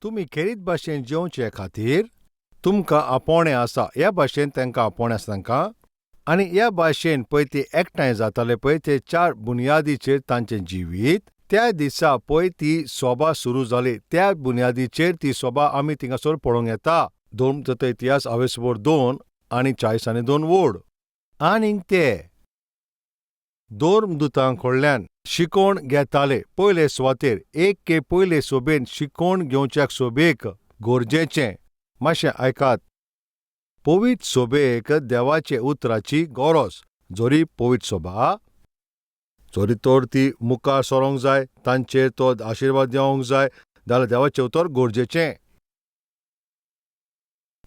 तुमी खेरीत भाशेन जेवचे खातीर तुमकां आपोवणें आसा, ह्या भाशेन तांकां आपोवणें आसा तांकां. आनी ह्या भाशेन पळय ते एकठांय जाताले पळय ते 4 बुनयादीचेर तांचें जिवीत. त्या दिसा पळय ती सभा सुरू जाली, त्या बुनयादीचेर ती सभा आमी थिंगासोर पळोवंक येता. 2 इतिहास 2 आनी 40 वोड. आनीक ते दोर्मदूतां कडल्यान शिकोवण घेताले पयले सुवातेर. एक पयले सोबेन शिकोवण घेवच्या सोबेक गरजेचें मातशें आयकात. पवित्र सोबेक देवाचे उतराची गरज. जोरी पवित्र सोबा जोरी तर ती मुखार सरोंक जाय, तांचेर तो आशिर्वाद देवंक जाय जाल्यार देवाचें उतर गरजेचें.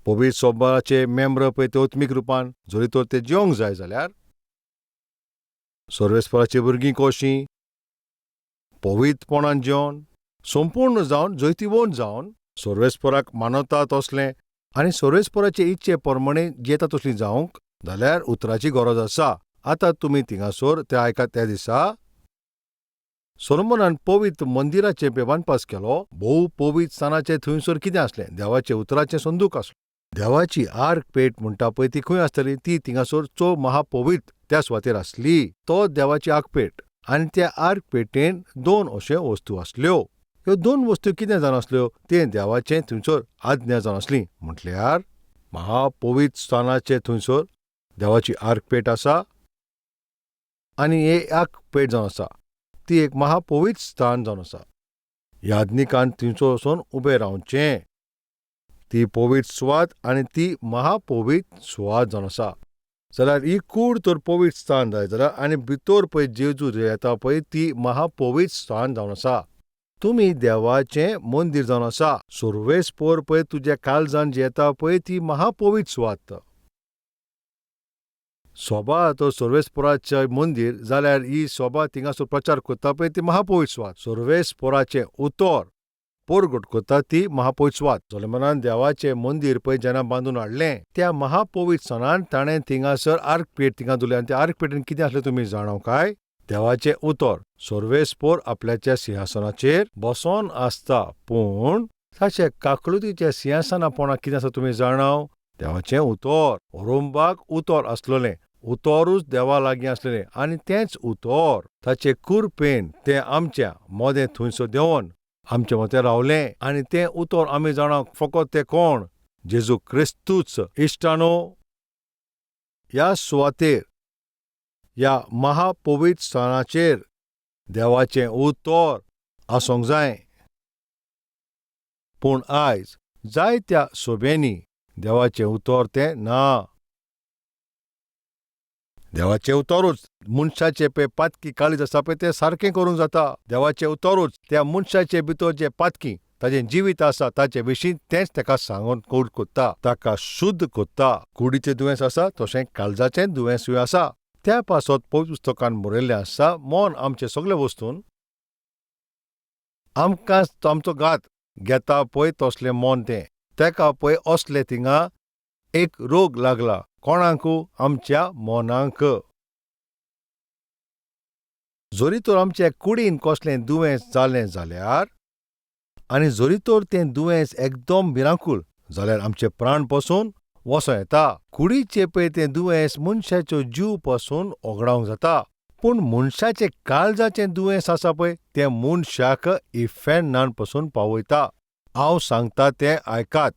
पवित्र सोबाचे मेंबर पळय ते आत्मीक रुपान जोरी तर ते जेवंक जाय जाल्यार सर्वेस्पराची भुरगीं कशीं पवित्रपणान जेवन संपूर्ण जावन जैतिवंत जावन सर्वेस्पराक मानता तसलें आनी सर्वेस्पराचे इच्छे प्रमाणे जेता तसलीं जावंक जाल्यार उतराची गरज आसा. आतां तुमी थिंगासोर ते आयकात. त्या दिसा सोलोमोनान पवित्र मंदिराचें बांदपास केलो. भोव पवित्र स्थानाचें थंयसर कितें आसलें? देवाचें उतराचें संदूक आसलें. देवाची आर्क पेट म्हणटा पळय ती खंय आसतली? ती थिंगासोर चो महापवित्र त्या सुवातेर आसली. तो देवाची आर्क पेट. आनी त्या आर्क पेटेन 2 अश्यो वस्तू आसल्यो. ह्यो 2 वस्तू कितें जावन आसल्यो? ते देवाचें थंयसर आज्ञा जावन आसली. म्हटल्यार महापवित्र स्थानाचे थंयसर देवाची आर्क पेट आसा आनी हे आर्क पेट जावन आसा. ती एक महापवित्र स्थान जावन आसा. याज्ञिकान थंयसर वचून उबें रावचें. ती पवित्र सुवात आनी ती महापवित्र सुवात जावन आसा. जाल्यार ही कूड तर पवित्र स्थान जाय जाल्यार आनी भितर पळय जेजू येता पळय ती महापवित्र स्थान जावन आसा. तुमी देवाचें मंदीर जावन आसा. सर्वेस्पर पळय तुज्या काळजान जे येता पळय ती महापवित्र सुवात. सभा तो सर्वेस्पराचें मंदीर जाल्यार ही सभा थिंगासोर प्रचार करता पळय ती महापवित्र सुवात. सर्वेस्पराचें उतर परगट करता ती महापवित्र सुवात. सोलोमोनान देवाचें मंदीर पळय जेन्ना बांदून हाडलें त्या महापवित्र स्थानान ताणें थिंगासर आर्क पेट थिंगा दवरली. आनी त्या आर्क पेटीन कितें आसलें तुमी जाणो काय? देवाचें उतर. सर्वेस्पर आपल्याच्या सिंहासनाचेर बसोन आसता, पूण ताचे काकळुतीच्या सिंहासनापोंदा कितें आसा तुमी जाणव? देवाचें उतर. अरुंबाक उतर आसलोलें. उतरूच देवा लागीं आसलेलें आनी तेंच उतर ताचे कुरपेन तें आमच्या मोदें थंयसर देंवन आमचे मतें रावलें. आनी तें उतर आमी जाणाव फकत तें कोण? जेजू क्रिस्तूच. इश्टानो, ह्या सुवातेर ह्या महापवित्र स्थानाचेर देवाचें उतर आसूंक जाय. पूण आयज जायत्या सोबेनी देवाचें उतर तें ना. देवाचें उतरूच मनशाचे पळय पातकी काळीज आसा पळय तें सारकें करूंक जाता. देवाचें उतरूच त्या मनशाचे भितर जें पातकी ताचें जिवीत आसा ताचे विशीं तेंच ताका सांगून कूड कोत्ता, ताका शुद्ध कोत्ता. कुडीचें दुयेंस आसा तशें काळजाचें दुयेंसूय आसा. त्या पासत पवित्र पुस्तकान बरयल्लें आसा, मन आमचे सगळे वस्तून आमकां आमचो घात घेता पळय तसलें मन तें. तेका पळय असले थिंगा एक रोग लागला. कोणाक? आमच्या मनाक. जोरी तर आमच्या कुडीन कसलें दुयेंस जालें जाल्यार आनी जोरी तर तें दुयेंस एकदम भिरांकूळ जाल्यार आमचे प्राण पासून वसों येता. कुडीचें पळय तें दुयेंस मनशाचो जीव पासून ओगडावंक जाता. पूण मनशाचें काळजाचें दुयेंस आसा पळय तें मनशाक इफेन्नान पासून पावयता. हांव सांगता तें आयकात.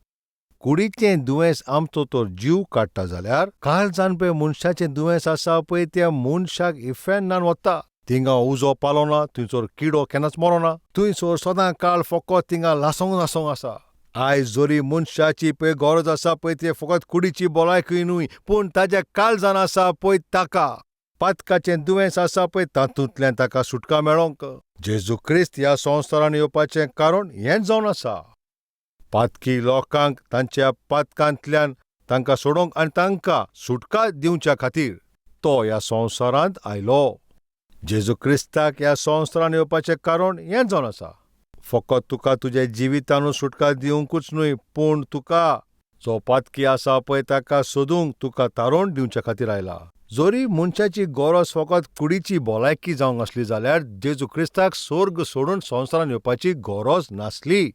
कुडीचें दुयेंस आमचो तर जीव काडटा जाल्यार काळजान पळय मनशाचें दुयेंस आसा पळय त्या मनशाक इफेन्नान वता. थिंगा उजो पालो ना, थंयसर किडो केन्नाच मरोना, थंयसर सदां काळ फकत थिंगा लासोंक आसा. आयज जोरी मनशाची पळय गरज आसा पळय ती फकत कुडीची भलायकी न्हय, पूण ताज्या काळजान आसा पळय ताका पातकाचें दुयेंस आसा पळय तातूंतल्यान ताका सुटका मेळोंक. जेजू क्रिस्त ह्या संवसारान येवपाचें कारण हेंच जावन आसा. पातकी लोकांक तांच्या पातकांतल्यान तांकां सोडोवंक आनी तांकां सुटका दिवच्या खातीर तो ह्या संवसारांत आयलो. जेजू क्रिस्ताक ह्या संवसारान येवपाचें कारण हेंच जावन आसा. फकत तुका तुज्या जिवितानूच सुटका दिवंकूच न्हय, पूण तुका जो पातकी आसा पळय ताका सोदूंक तुका तारण दिवच्या खातीर आयला. जोरी मनशाची गरज फकत कुडीची भलायकी जावंक आसली जाल्यार जेजू क्रिस्ताक स्वर्ग सोडून संवसारान येवपाची गरज नासली.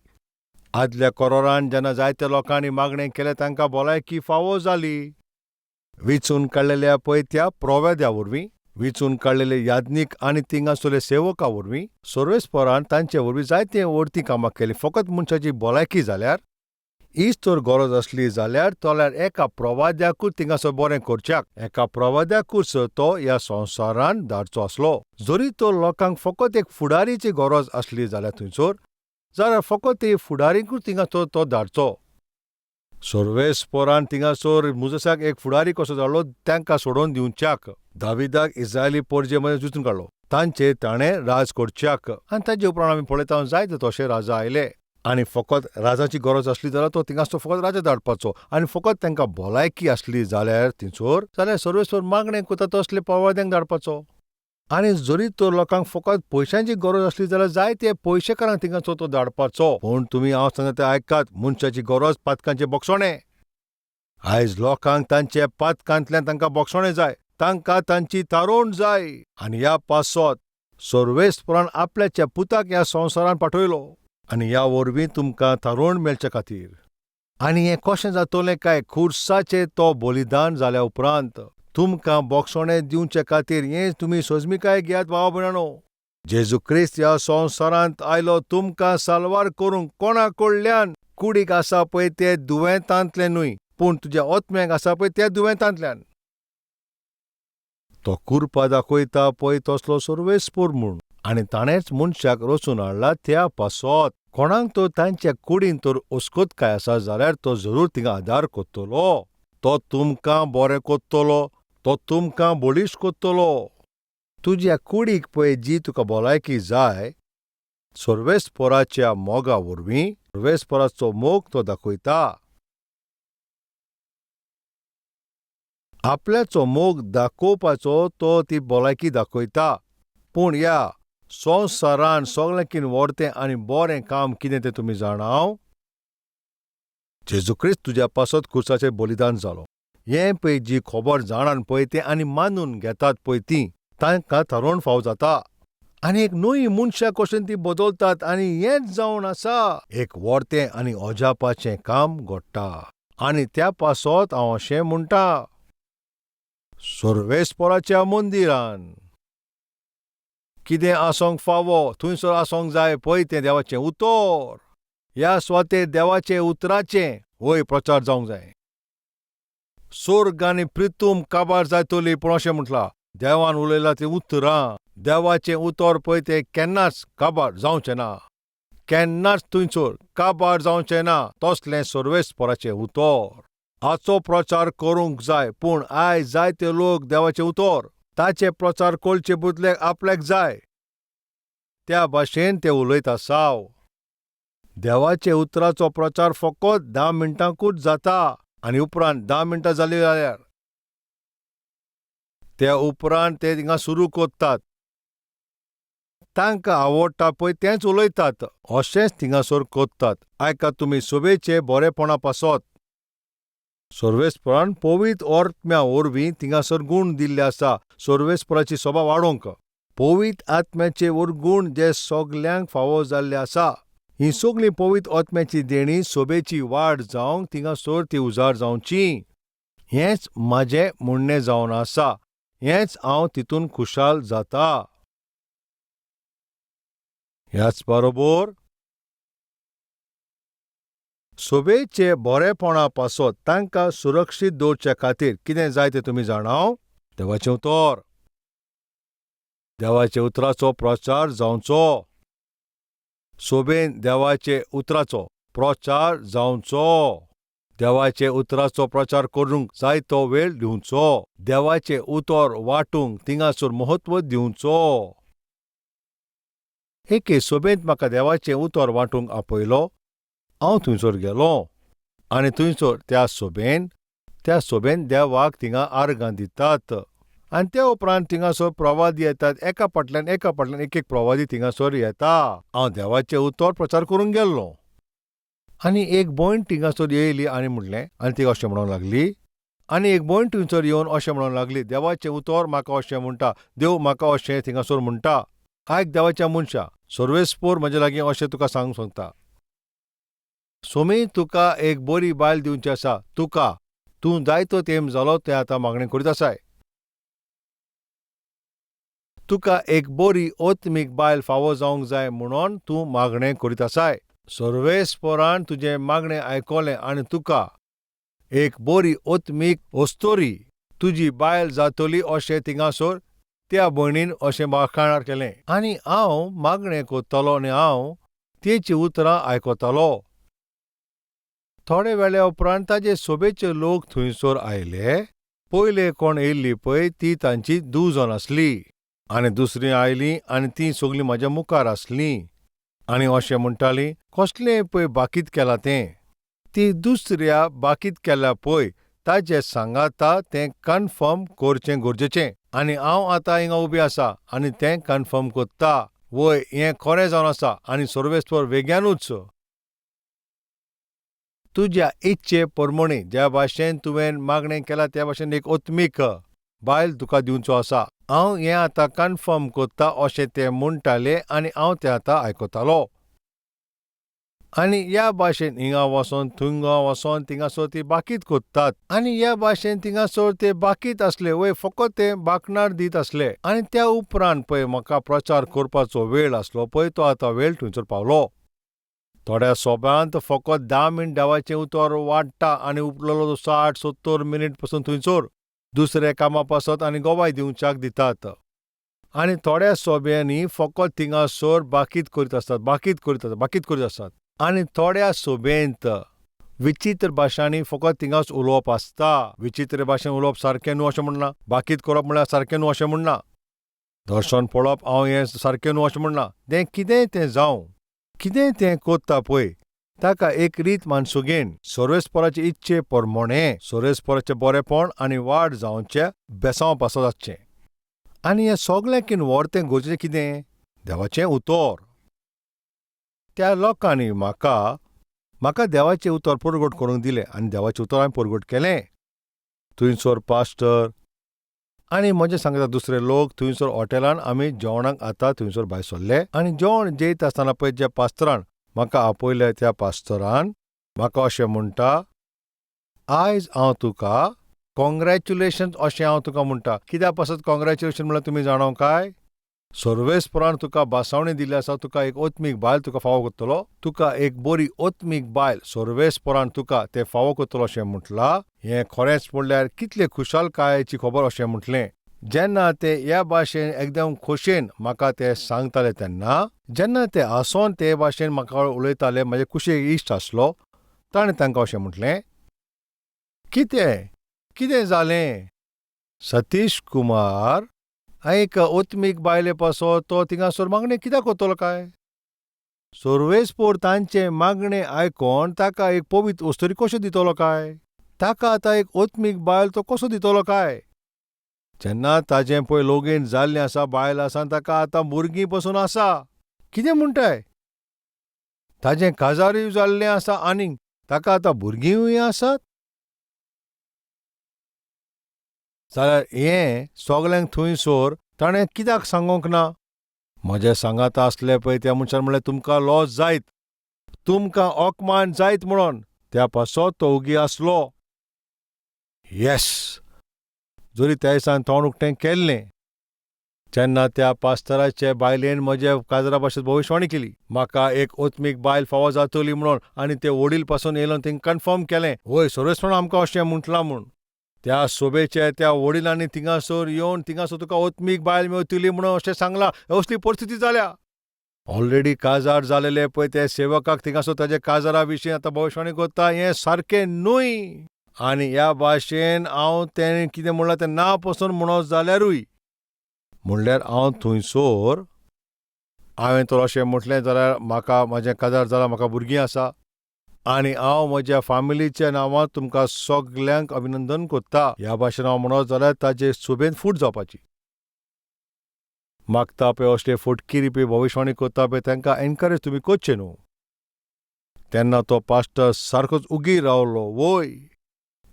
आदल्या कोरोनान जेन्ना जायत्या लोकांनी मागणें केलें तांकां भलायकी फावो जाली. वेंचून काडलेल्या पळय त्या प्रोवेद्या वरवीं, वेंचून काडलेले याज्ञीक आनी थिंगासरले सेवकां वरवीं, सर्वेस्परान तांचे वरवीं जायतीं व्हडतीं कामां केलीं. फकत मनशाची भलायकी जाल्यार, हीच तर गरज आसली जाल्यार एका प्रवाद्याकूच थिंगासर बरें करच्याक, एका प्रवाद्याकूच तो ह्या संवसारान धाडचो आसलो. जरी तर लोकांक फकत एक फुडारीची गरज आसली जाल्यार फकत एक फुडारीकूच थिंगासर तो धाडचो. सर्वेस्परान थिंगासर मुजसाक एक फुडारी कसो धाडलो तांकां सोडून दिवच्याक. दाविदाक इस्रायली परजे मदें झुजून काडलो. तांचेर ताणें राज करच्याक. आनी ताचे उपरांत आमी पळयता जायते तशे राजा आयले. आनी फकत राजाची गरज आसली जाल्यार तो थिंगासर फकत राजा धाडपाचो. आनी फकत तांकां भलायकी आसली जाल्यार सर्वेस्पर मागणें करता तसले प्रवाद्यांक धाडपाचो. आनी जरी तर लोकांक फकत पयशांची गरज आसली जाल्यार जायते पयशेकारांक थिंगासर तो धाडपाचो. पूण तुमी हांव सांगता तें आयकात, मनशाची गरज पातकांचें बोगसोणें. आयज लोकांक तांचे पातकांतल्यान तांकां बोगसोणें जाय, तांकां तांची तारोवण जाय. आनी ह्या पासत सर्वेस्परान आपल्याच्या पुताक ह्या संवसारान पाठयलो. आनी ह्या वरवीं तुमकां तारोवण मेळचे खातीर. आनी हें कशें जातलें काय, खुर्साचें तो बलिदान जाल्या उपरांत तुमकां बोगसोणें दिवचे खातीर हें तुमी सजमीकाय घेयात भाव भयणानो. जेजू क्रिस्त ह्या संवसारांत आयलो तुमकां साल्वार करूंक. कोणा कडल्यान? कुडीक आसा पळय ते दुयेंतांतले न्हय, पूण तुज्या आत्म्याक आसा पळय त्या दुयेंतांतल्यान. तो कुरपा दाखयता पळय तसलो सर्वेस्पर म्हूण. आनी ताणेंच मनशाक रचून हाडला त्या पासत. कोणाक तो तांच्या कुडीन तर ओस्कोत काय आसा जाल्यार तो जरूर थिंगा आदार कोत्तलो. तो तुमकां बरें कोत्तलो, तो तुमकां बळीश कोत्तलो. तुज्या कुडीक पळय जी तुका भलायकी जाय, सर्वेस्पराच्या मोगा वरवीं सर्वेस्पराचो मोग तो दाखयता. आपल्याचो मोग दाखोवपाचो तो ती भलायकी दाखयता. पूण ह्या संवसारान सगळ्यांकीन व्हडतें आनी बरें काम कितें तें तुमी जाणाव? जेजू क्रिस्त तुज्या पासत खुर्साचेर बलिदान जालो. हें पळय जी खबर जाणान पळय तें आनी मानून घेतात पळय तीं, तांकां तारोवण फावो जाता. आनी एक नवी मनशा कशें ती बदलतात. आनी हेंच जावन आसा, एक व्हडतें आनी अजापाचें काम घडटा. आनी त्या पासत हांव अशें म्हणटा, सर्वेस्पराच्या मंदिरान कितें आसोंक फावो, थंयसर आसोंक जाय पळय तें देवाचें उतर. ह्या स्वातेर देवाचे उतराचें वयर प्रचार जावंक जाय. सोर्ग आनी पृथ्वी काबार जायतली, पूण अशें म्हटलां, देवान उलयलां तें उतरां. देवाचें उतर पळय तें केन्नाच काबार जावचें ना. केन्नाच थंयसर काबार जावचें ना. तसलें सर्वेस्पराचें उतर. हाचो प्रचार करूंक जाय. पूण आयज जायते लोक देवाचें उतर ताचे प्रचार करचे बदले आपल्याक जाय त्या भाशेन ते उलयत आसाव. देवाचे उतराचो प्रचार फकत 10 मिनटांकूच जाता. आनी उपरांत 10 मिनटां जालीं जाल्यार त्या उपरांत ते थिंगा सुरू करतात. तांकां आवडटा पळय तेंच उलयतात. अशेंच थिंगासर करतात. आयकात तुमी सोबेचे बरेपणा पासत. सर्वेस्परान पवित्र आत्म्या वरवीं थिंगासर गूण दिल्ले आसा सर्वेस्पराची सभा वाडोवंक. पवित्र आत्म्याचे गूण जे सगल्यांक फावो जाल्ले आसा. ही सगळी पवित्र आत्म्याची देणी सोबेची वाड जावंक थिंगासर ती उजार जावची. हेंच म्हाजें म्हणणें जावन आसा. हेंच हांव तितून खुशाल जाता. ह्याच बरोबर सोबेचे बरेपणा पासत तांकां सुरक्षीत दवरचे खातीर कितें जाय तें तुमी जाणाव? देवाचें उतर. देवाचे उतराचो प्रचार जावचो. सोबेन देवाचे उतराचो प्रचार जावचो. देवाचे उतराचो प्रचार करूंक जाय तो वेळ दिवचो. देवाचे उतर वाटूंक थिंगासर महत्व दिवचो. एके सोबेंत म्हाका देवाचें उतर वांटूंक आपयलो. हांव थंयसर गेलों आनी थंयसर त्या सोबेन देवाक थिंगा आर्गां दितात. आनी त्या उपरांत थिंगासर प्रवादी येतात. एका फाटल्यान एक प्रवादी थिंगासर येता. हांव देवाचें उतर प्रचार करूंक गेल्लों आनी एक भयण थिंगासर येयली आनी म्हणलें, आनी ती अशें म्हणूंक लागली. आनी एक भयण थंयसर येवन अशें म्हणूंक लागली, देवाचें उतर म्हाका अशें म्हणटा, देव म्हाका अशें थिंगासर म्हणटा. आयक देवाच्या मनशा, सर्वेस्पर म्हजे लागीं अशें तुका सांगूंक सोदता. सोमी तुका एक बरी बायल दिवची आसा तुका तूं जायतो तेंप जालो तें आतां मागणें करीत आसाय. तुका एक बरी ओत्मीक बायल फावो जावंक जाय म्हणून तूं मागणें करीत आसाय. सर्वेस्परान तुजें मागणें आयकोलें आनी तुका एक बरी ओत्मीक ओस्तोरी तुजी बायल जातली अशें थिंगासोर त्या भयणीन अशें वाखाण केलें. आनी हांव मागणें कोत्तालों आनी हांव तेचीं उतरां आयकोतालों. थोडे वेळा उपरांत ताजे सोबेचे लोक थंयसर आयले. पयले कोण येयल्लीं पळय ती तांची 2 जाण आसलीं. आनी दुसरीं आयलीं आनी तीं सगळीं म्हाज्या मुखार आसलीं. आनी अशें म्हणटालीं कसलें पळय बाकीत केलां तें. ती दुसऱ्या बाकीत केल्या पळय ताचें सांगाता तें कन्फर्म करचें गरजेचें. आनी हांव आतां हिंगा उबी आसा आनी तें कन्फर्म कोत्ता. वय हें खरें जावन आसा आनी सर्वेस्पर वेग्यानूच तुज्या इच्छे प्रमाणे ज्या भाशेन तुवें मागणें केलां त्या भाशेन एक ओत्मीक बायल तुका दिवचो आसा. हांव हें आतां कन्फर्म कोत्ता अशें ते म्हणटाले आनी हांव तें आतां आयकोतालों. आनी ह्या भाशेन हिंगा वचोन थंगा वचोन थिंगासोर ती बाकीत कोत्तात. आनी ह्या भाशेन थिंगासोर ते बाकीत आसले वय फकत ते बाकणार दीत आसले. आनी त्या उपरांत पळय म्हाका प्रचार करपाचो वेळ आसलो पळय तो आतां वेळ थंयसर पावलो. थोड्या सोबांत फकत 10 मिनीट देवाचें उतर वाडटा आनी उपरलो 60-70 मिनीट पासून थंयसर दुसरे कामां पासत आनी गोवाय दिवच्याक दितात. आनी थोड्या सोब्यांनी फकत थिंगासोर बाकीत करीत आसतात. आनी थोड्या सोबेंत विचित्र भाशांनी फकत थिंगास उलोवप आसता. विचित्र भाशेन उलोवप सारकें न्हू अशें म्हणना. बाकीत करप म्हळ्यार सारकें न्हू अशें म्हणना. दर्शन पळोवप हांव हें सारकें न्हू अशें म्हणना. तें कितेंय तें जावं कितें तें कोत्ता पळय ताका एक रीत मानसुगेन सर्वेस्पराचे इच्छे प्रमाणें सर्वेस्पराचें बरेपण आनी वाड जावचें बेसांव पासत आसचें. आनी हें सगळ्यांकीन व्हरतें गरजेचें कितें? देवाचें उतर. त्या लोकांनी म्हाका देवाचें उतर परगट करूंक दिलें आनी देवाचें उतर हांवें परगट केलें. थंयसर पास्टर आनी म्हजे सांगता दुसरे लोक थंयसर हॉटेलान आमी जेवणाक आतां थंयसर भायर सरले. आनी जेवण जेयता आसतना पळय ज्या पास्टरान म्हाका आपयलें त्या पास्टरान म्हाका अशें म्हणटा आयज हांव तुका कॉंग्रॅच्युलेशन्स अशें हांव तुका म्हणटा. कित्याक पासत कॉंग्रॅच्युलेशन म्हळ्यार तुमी जाणो काय? सर्वेस्परान तुका बासावणी दिल्ली आसा. तुका एक ओत्मीक बायल तुका फावो करतलो. तुका एक बरी ओत्मीक बायल सर्वेस्परान तुका तें फावो करतलो अशें म्हटलां. हें खरेंच म्हणल्यार कितले खुशालकायेची खबर अशें म्हटलें. जेन्ना ते ह्या भाशेन एकदम खोशयेन म्हाका ते सांगताले तेन्ना जेन्ना ते हांसोन ते भाशेन म्हाका उलयताले म्हाजे कुशीक इश्ट आसलो ताणें तांकां अशें म्हटलें कितें जालें? सतीश कुमार एक ओत्मीक बायले पासत तो थिंगासोर मागणें कित्याक कोत्तलो काय? सर्वेस्पर तांचे मागणें आयकोन ताका एक पवित्र वस्तुरी कशें दितलो काय? ताका आतां एक ओत्मीक बायल तो कसो दितलो काय? जेन्ना ताजें पळय लोगीन जाल्लें आसा बायल आसा ताका आतां भुरगीं पासून आसा. कितें म्हणटाय? ताजें काजारूय जाल्लें आसा आनीक ताका आतां भुरगींय आसात. जाल्यार हें सगल्यांक थंयसर ताणें कित्याक सांगूंक ना? म्हजे सांगाता आसले पळय त्या मनशान म्हणलें तुमकां लॉस जायत, तुमकां ओकमान जायत म्हणून त्या पासत तो ओगी आसलो. येस, जरी त्या दिसान तोंड उक्तें केल्लें जेन्ना त्या पास्टराचे बायलेन म्हजे काजरा भाशेंत भविश्यवाणी केली म्हाका एक ओत्मीक बायल फावो जातली म्हणून आनी ते वडील पासून येयलो थिंगा कन्फर्म केलें. वय सर्वेस्परान आमकां अशें म्हटलां म्हूण. त्या सोबेचे त्या वडिलांनी थिंगासोर येवन थिंगासोर तुका ओत्मीक बायल मेवतली म्हणून अशें सांगलां. असली परिस्थिती जाल्या. ऑलरेडी काजार जालेले पळय ते सेवकाक थिंगासोर ताजे काजारा विशीं आतां भविश्यवाणी करता हें सारकें न्हय. आनी ह्या भाशेन हांव तें कितें म्हणलां तें ना पसून म्हणत जाल्यारूय म्हणल्यार हांव थंयसर हांवें तर अशें म्हटलें जाल्यार म्हाका म्हाजें काजार जालां म्हाका भुरगीं आसा आनी हांव म्हज्या फामिलीच्या नांवान तुमकां सगल्यांक अभिनंदन कोत्ता. ह्या भाशेन हांव म्हणत जाल्यार ताजे सुबेन फूट जावपाची. मागता पळय असले फटकिरी पळय भविश्यवाणी करता पळय तांकां एनकरेज तुमी करचें न्हू. तेन्ना तो पास्टर सारकोच उगी रावलो. वय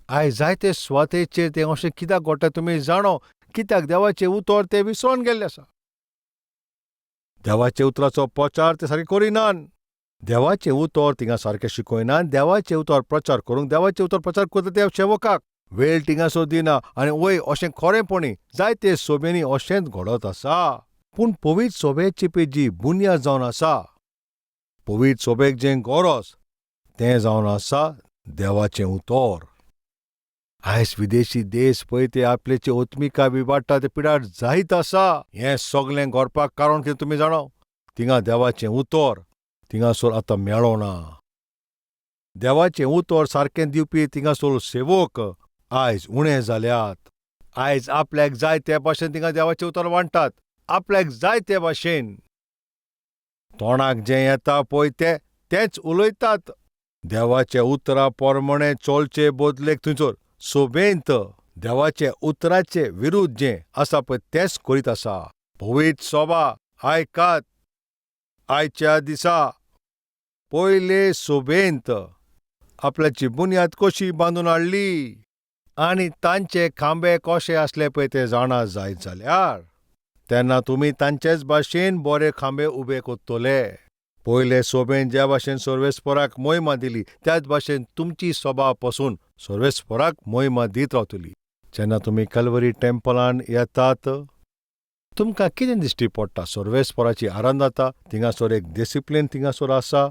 आयज जायते स्वातेचेर तें अशें कित्याक घडटा तुमी जाणो कित्याक देवाचें उतर ते विसरोन गेल्लें आसा. देवाच्या उतराचो प्रचार ते सारके करिनात. देवाचें उतर थिंगा सारकें शिकयना, देवाचें उतर प्रचार करूंक, देवाचें उतर प्रचार करता त्या सेवकाक वेळ थिंगासोर दिना आनी वय अशें खरेंपणी जायते सोबेनी अशेंच घडत आसा. पूण पवित्र सोबेची पळय जी बुन्याद जावन आसा, पवित्र सोबेक जें गरज तें जावन आसा देवाचें उतर. आयज विदेशी देश पळय ते आपल्याची ओत्मिका विवाडटा ते पिडार जायत आसा. हें सगलें घडपाक कारण कितें तुमी जाणो? थिंगा देवाचें उतर थिंगासोर आतां मेळोना. देवाचें उतर सारकें दिवपी थिंगासोर सेवक आयज उणे जाल्यात. आयज आपल्याक जाय ते भाशेन थिंगा देवाचें उतर वांडटात, आपल्याक जाय ते भाशेन. तोंडाक जें येता पळय तेंच उलयतात. देवाच्या उतरा प्रमाणें चलचे बदलेक थंयसर सोबेंत देवाच्या उतराचे विरुद्ध जें आसा पळय तेंच करीत आसा. पवित्र सोबा आयकात, आयच्या दिसा पयले सोबेंत आपल्याची बुन्याद कशी बांदून हाडली आनी तांचे खांबे कशे आसले पळय ते जाणा जायत जाल्यार तेन्ना तुमी तांचेच भाशेन बरे खांबे उबे कोत्तले. पयले सोबेन ज्या भाशेन सर्वेस्पराक मोहिमा दिली त्याच भाशेन तुमची सोबा पासून सर्वेस्पराक मोहिमा दीत रावतली. जेन्ना तुमी कॅल्वरी टेम्पलान येतात तुमकां कितें दिश्टी पडटा? सर्वेस्पराची आराधना जाता, थिंगासोर एक डिसिप्लीन थिंगासोर आसा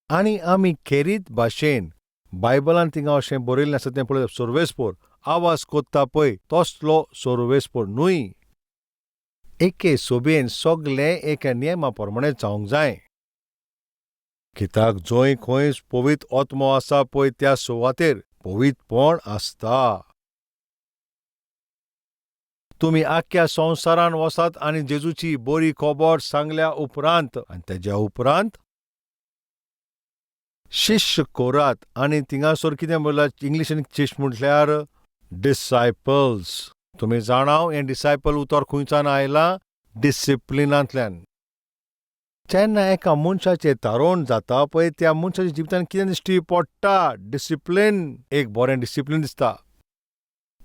आनी आमी खेरीत भाशेन बायबलान थिंगा अशें बरयल्लें आसा तें पळय सर्वेस्पर आवाज कोत्ता पळय तसलो सर्वेस्पर न्हय. एके सोबेन सगलें एके नियमा प्रमाणें जावंक जाय. कित्याक जंय खंय पवित्र आत्मो आसा पळय त्या सुवातेर पवित्रपण आसता. तुमी आख्या संवसारान वसात आनी जेजूची बरी खबर सांगल्या उपरांत आनी तेज्या उपरांत शिश्य कोरात. आनी थिंगासोर कितें म्हणलां इंग्लिशीन शिश्य म्हटल्यार डिसायपल्स. तुमी जाणाव हें डिसायपल उतर खंयच्यान आयलां? डिसिप्लिनांतल्यान. जेन्ना एका मनशाचें तारोण जाता पळय त्या मनशाच्या जिवितांत कितें दिश्टी पडटा? डिसिप्लीन. एक बरें डिसिप्लीन दिसता.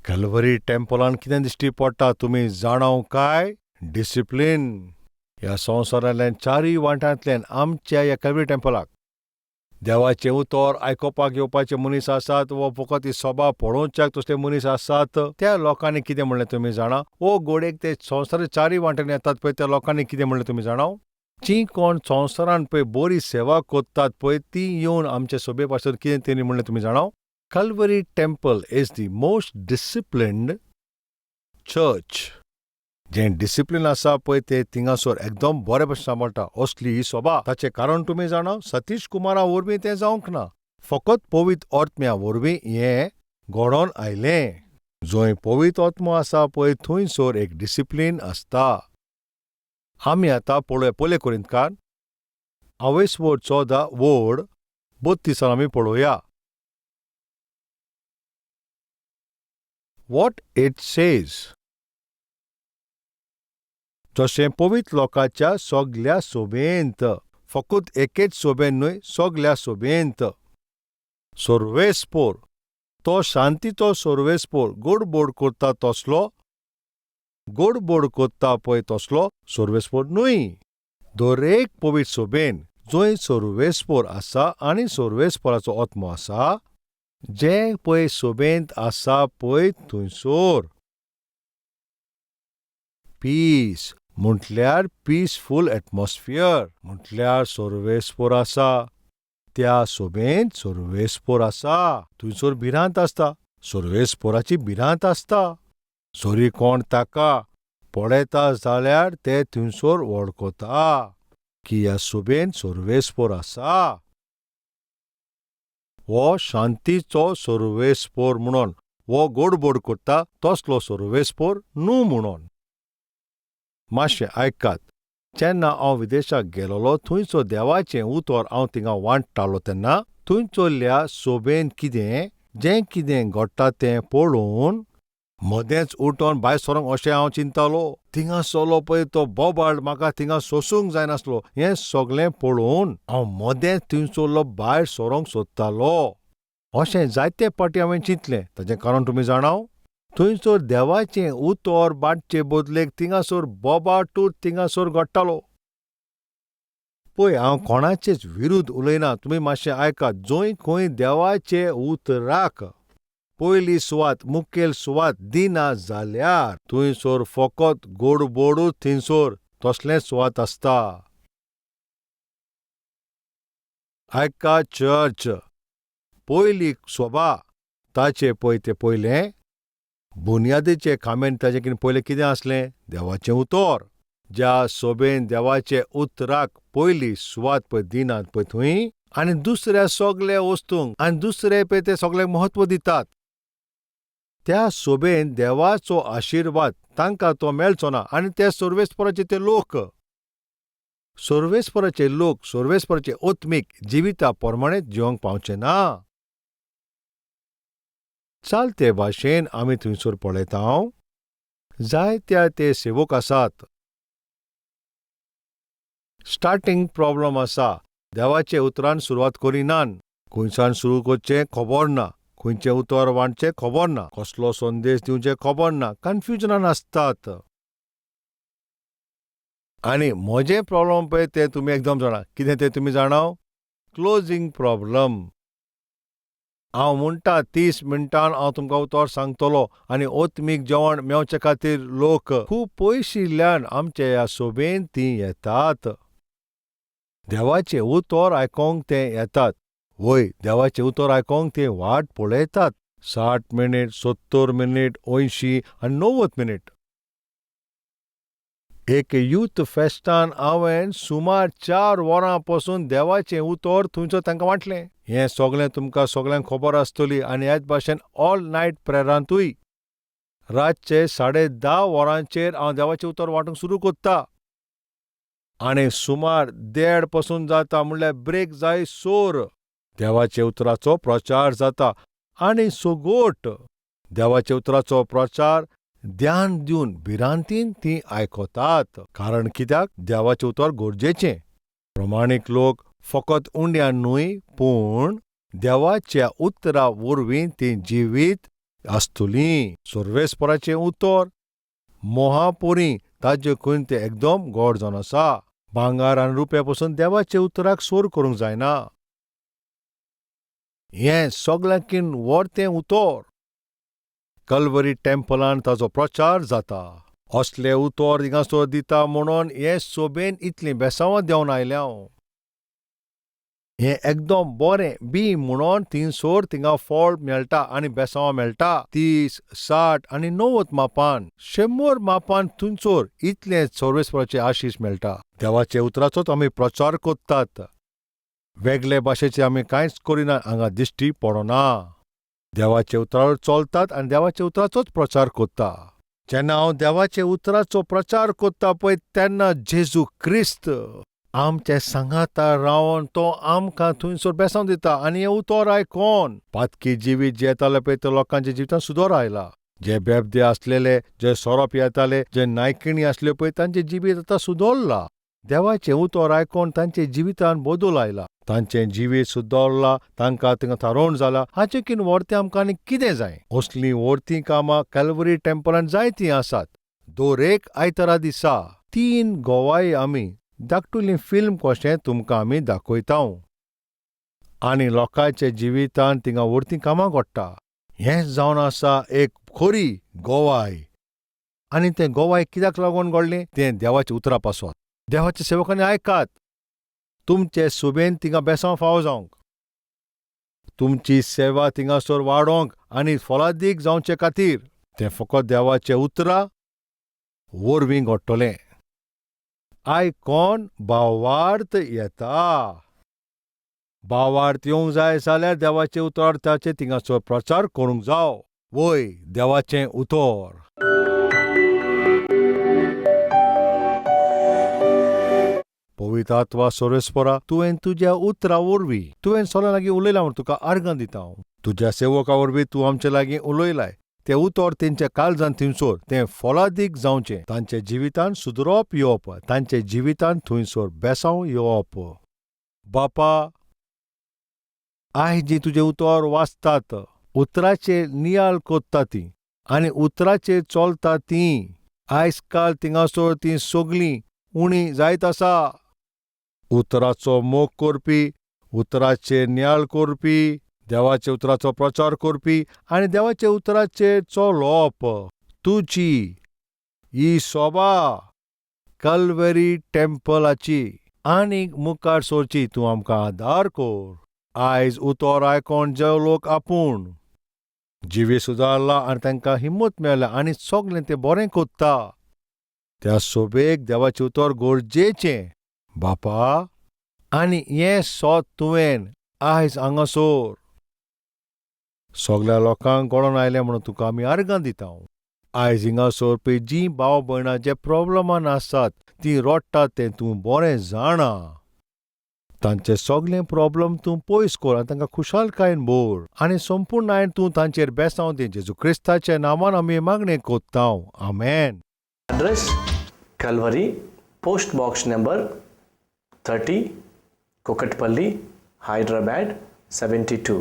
कॅल्वरी टेम्पलान कितें दिश्टी पडटा तुमी जाणाव काय? डिसिप्लीन. ह्या संवसारांतल्यान चारूय वाठारांतल्यान आमच्या ह्या कॅल्वरी टेम्पलाक देवाचें उतर आयकोपाक येवपाचे मनीस आसात वो फकत ही सभा पळोवच्याक तसले मनीस आसात. त्या लोकांनी कितें म्हणलें तुमी जाणा? वो घोडेक ते संवसाराच्या चारूय वाठारांत येतात पळय त्या लोकांनी कितें म्हणलें तुमी जाणाव? जी कोण संवसारान पळय बरी सेवा कोत्तात पळय ती येवन आमचे सभे पासून कितें तेणी म्हणलें तुमी जाणाव? Calvary Temple is the most disciplined church. जें डिसिप्लीन आसा पळय ते थिंगासोर एकदम बरे भशेन सांबाळटा असली ही सभा. ताचें कारण तुमी जाणा? सतीश कुमारा वरवीं तें जावंक ना. फकत पवित्र आत्म्या वरवीं हें घडोवन आयलें. जंय पवित्र आत्मो आसा पळय थंयसर एक डिसिप्लीन आसता. आमी आतां पळोवया पयले कोरिंथकार 14:32 आमी पळोवया. What it says. जशें पवित्र लोकाच्या सगल्या सोबेंत, फकत एकेच सोबेन न्हय सगल्या सोबेंत सर्वेस्पोर तो शांतीचो सर्वेस्पोर गोडबोड कोत्ता तसलो गोडबोड कोत्ता पळय तसलो सर्वेस्पोर न्हय. दरेक पवित्र सोबेन जंय सर्वेस्पोर आसा आनी सर्वेस्पोराचो आत्मो आसा जे पळय सोबेंत आसा पळय थंयसर पीस म्हटल्यार पीसफूल एटमॉस्फियर म्हटल्यार सर्वेस्पोर आसा. त्या सोबेंत सर्वेस्पोर आसा. थंयसर भिरांत आसता. सर्वेस्पोराची भिरांत आसता. जरी कोण ताका पळयता जाल्यार ते थंयसर वळखता की ह्या सोबेन सर्वेस्पोर आसा. वो शांतीचो सर्वेस्पोर म्हणून, वो गोडबोड कोत्ता तसलो सर्वेस्पोर न्हू म्हणून. मातशें आयकात. जेन्ना हांव विदेशाक गेलोलो थंयचो देवाचें उतर हांव थिंगा वांट्टालो तेन्ना थंयसरल्या सोबेन जें कितें घडटा तें पळोवन मदेंच उठोन भायर सरोंक अशें हांव चिंततालो. थिंगासरलो पळय तो बोबाड म्हाका थिंगा सोंसूंक जायनासलो. हें सगलें पळोवन हांव मदेंच थंयसरलो भायर सरोंक सोदतालो. अशें जायते पाटी हांवें चिंतलें. ताचें कारण तुमी जाणाव? थंयसर देवाचें उतर बाटचे बदलेक थिंगासर बोबाटूच थिंगासर घडटालो. पळय, हांव कोणाचेच विरुद्ध उलयना. तुमी मातशें आयकात. जंय खंय देवाचे उतराक पयली सुवात, मुखेल सुवात दिना जाल्यार थंयसर फकत गोडबोडूच थिंसोर तसलें सुवात आसता. आयका चर्च, पयली सभा ताचे पळय तें पयलें बुनयादीचे खांबेन ताचें पयलें कितें आसलें? देवाचें उतर. ज्या सभेन देवाचे उतराक पयली सुवात पळय दिनात पळय थंय, आनी दुसऱ्या सगळ्या वस्तूंक आनी दुसरे पळय ते सगळ्याक महत्व दितात. त्या सभेन देवाचो आशिर्वाद तांकां तो मेळचो ना. आनी ते सर्वेस्पराचे ते लोक, सर्वेस्पराचे ओत्मीक जिविता प्रमाणेच जिवंक पावचे ना. चालते भाशेन आमी थंयसर पळयता जायत्या ते सेवक आसात. स्टार्टींग प्रॉब्लम आसा. देवाचे उतरान सुरवात करिनान. खंयसान सुरू करचें खबर ना. खंयचें उतर वांटचें खबर ना. कसलो संदेश दिवचें खबर ना. कन्फ्युजनान आसतात. आनी म्हजें प्रॉब्लम पळय तें तुमी एकदम जाणा. कितें तें तुमी जाणा? Closing problem. हांव म्हणटा 30 मिनटान हांव तुमकां उतर सांगतलों आनी ओत्मीक जेवण मेवचे खातीर लोक खूब पयशिल्ल्यान आमचे ह्या सभेन तीं येतात. देवाचें उतर आयकोंक ते येतात. वय, देवाचें उतर आयकोंक ते वाट पळयतात. 60 मिनीट, 70 मिनीट, 80 आनी 90 मिनीट. एक यूथ फेस्टान हांवें सुमार 4 वरां पासून देवाचें उतर थंयसर तांकां वांटलें. हें सगळें तुमकां सगळ्यांक खबर आसतली. आनी ह्याच भाशेन ऑल नायट प्रेयरांतूय रातचे 10:30 वरांचेर हांव देवाचें उतर वांटूंक सुरू करतां. आनी सुमार 1:30 पासून जाता म्हणल्यार ब्रेक जायसर देवाचे उतराचो प्रचार जाता. आनी सोगोट देवाच्या उतराचो प्रचार ध्यान दिवन भिरांतीन तीं आयकतात. कारण कित्याक? देवाचें उतर गरजेचें. प्रमाणीक लोक फकत उंड्यान न्हय, पूण देवाच्या उतरा वरवीं तीं जिवीत आसतलीं. सर्वेस्पराचें उतर मोहापोरी ताजे खंय तें एकदम गोड जावन आसा. भांगार आनी रुपया पासून देवाच्या उतराक सोर करूंक जायना. हें सगळ्यांकीन व्हडतें उतर. कल्वरी टेम्पलान ताचो प्रचार जाता. असले उतर थिंगासोर दिता म्हणून हे सोबेन इतलीं बेसांवां देंवन आयल्यां. हें एकदम बरें बी म्हणून थिंगा फळ मेळटा आनी बेसांवां मेळटा. 30, 60 आनी 90 मापान, 100 मापान थंयसर इतलें सर्वेस्पराचें आशीश मेळटा. देवाचे उतराचोच आमी प्रचार करतात. वेगळे भाशेचें आमी कांयच करिना हांगा दिश्टी पडना. देवाचे उतरार चलतात आनी देवाच्या उतराचोच प्रचार करता. जेन्ना हांव देवाचे उतराचो प्रचार करता पळय तेन्ना जेजू क्रिस्त आमचे सांगाता रावन तो आमकां थंयसर बेसांव दिता. आनी हें उतर आयकोन पातकी जिवीत जे येताले पळय ते लोकांच्या जिवितांत सुदार आयला. जे बेबदे आसलेले, जे सोरोप येताले, जे नायकिणी आसल्यो पळय तांचें जिवीत आतां सुदरलां. देवाचें उतर आयकोन तांचे जिवितांत बदल आयला. तांचें जिवीत सुदरलां, तांकां थिंगा थारोवन जालां. हाचेकीन व्हडतें आमकां आनी कितें जाय? असलीं व्हडतीं कामां कॅल्वरी टेम्पलांत जायतीं आसात. दर एक आयतारा दिसा 3 गोवाई आमी धाकटुलीं फिल्म कशें तुमकां आमी दाखयता. आनी लोकांच्या जिवितांत थिंगा व्हडतीं कामां घडटा. हेंच जावन आसा एक खरी गोवाय. आनी तें गोवाय कित्याक लागून घडलें? तें देवाच्या उतरा पासत. देवाच्या सेवकांनी आयकात. तुमचे सुबेन थिंगा बेसांव फावो जावंक, तुमची सेवा थिंगासर वाडोवंक आनी फलादीक जावचे खातीर तें फकत देवाचे उतरा वरवीं घडटलें. आयकोन भावार्थ येता. भावार्थ येवंक जाय जाल्यार देवाचे उतर ताचे थिंगासर प्रचार करूंक जावो. वय, देवाचें उतर. पवित्र आत्मा सर्वेस्परा, तुवें तुज्या उतरा वरवीं तुवें सोल्या लागीं उलयलां म्हूण तुका आर्गां दिता हांव. तुज्या सेवका वरवीं तूं आमचे लागीं उलयलाय. तें उतर तेंच्या काळजांत थंयसर तें फलादीक जावचें. तांचे जिवितांत सुदरप येवप, तांचे जिवितांत थंयसर बेसांव येवप. बापा, आयज जीं तुजें उतर वाचतात, उतराचेर नियाळ कोत्ता तीं आनी उतराचेर चलता तीं, आयज काल थिंगासर तीं सगळीं उणी जायत आसा. उतराचो मोग करपी, उतराचेर नियाळ करपी, देवाच्या उतराचो प्रचार करपी आनी देवाच्या उतराचेर चलोप तुजी ही सोबा कल्वरी टेम्पलाची आनीक मुखार सोरची तूं आमकां आदार कोर. आयज उतर आयकोन जे लोक आपूण जिवी सुदारला आनी तांकां हिम्मत मेळ्ळा आनी सगलें तें बरें कोत्ता, त्या सोबेक देवाचें उतर गरजेचें बापा. आनी हें सोत तुवें आयज हांगासोर सगल्या लोकांक घडोवन आयलें म्हणून तुका आमी आर्गां दिता. आयज हिंगासोर पळय जीं भाव भयणां जे प्रॉब्लमान आसात तीं रडटात तें तूं बरें जाणा. तांचे सगळें प्रॉब्लम तूं पयस कर आनी तांकां खुशालकायेन भर आनी संपूर्णायेन तूं तांचेर बेसांव दी. जेजू क्रिस्ताच्या नांवान आमी मागणें कोत्ता. आमेन. Address Calvary, Post Box number 30, Kokatpalli, Hyderabad 72.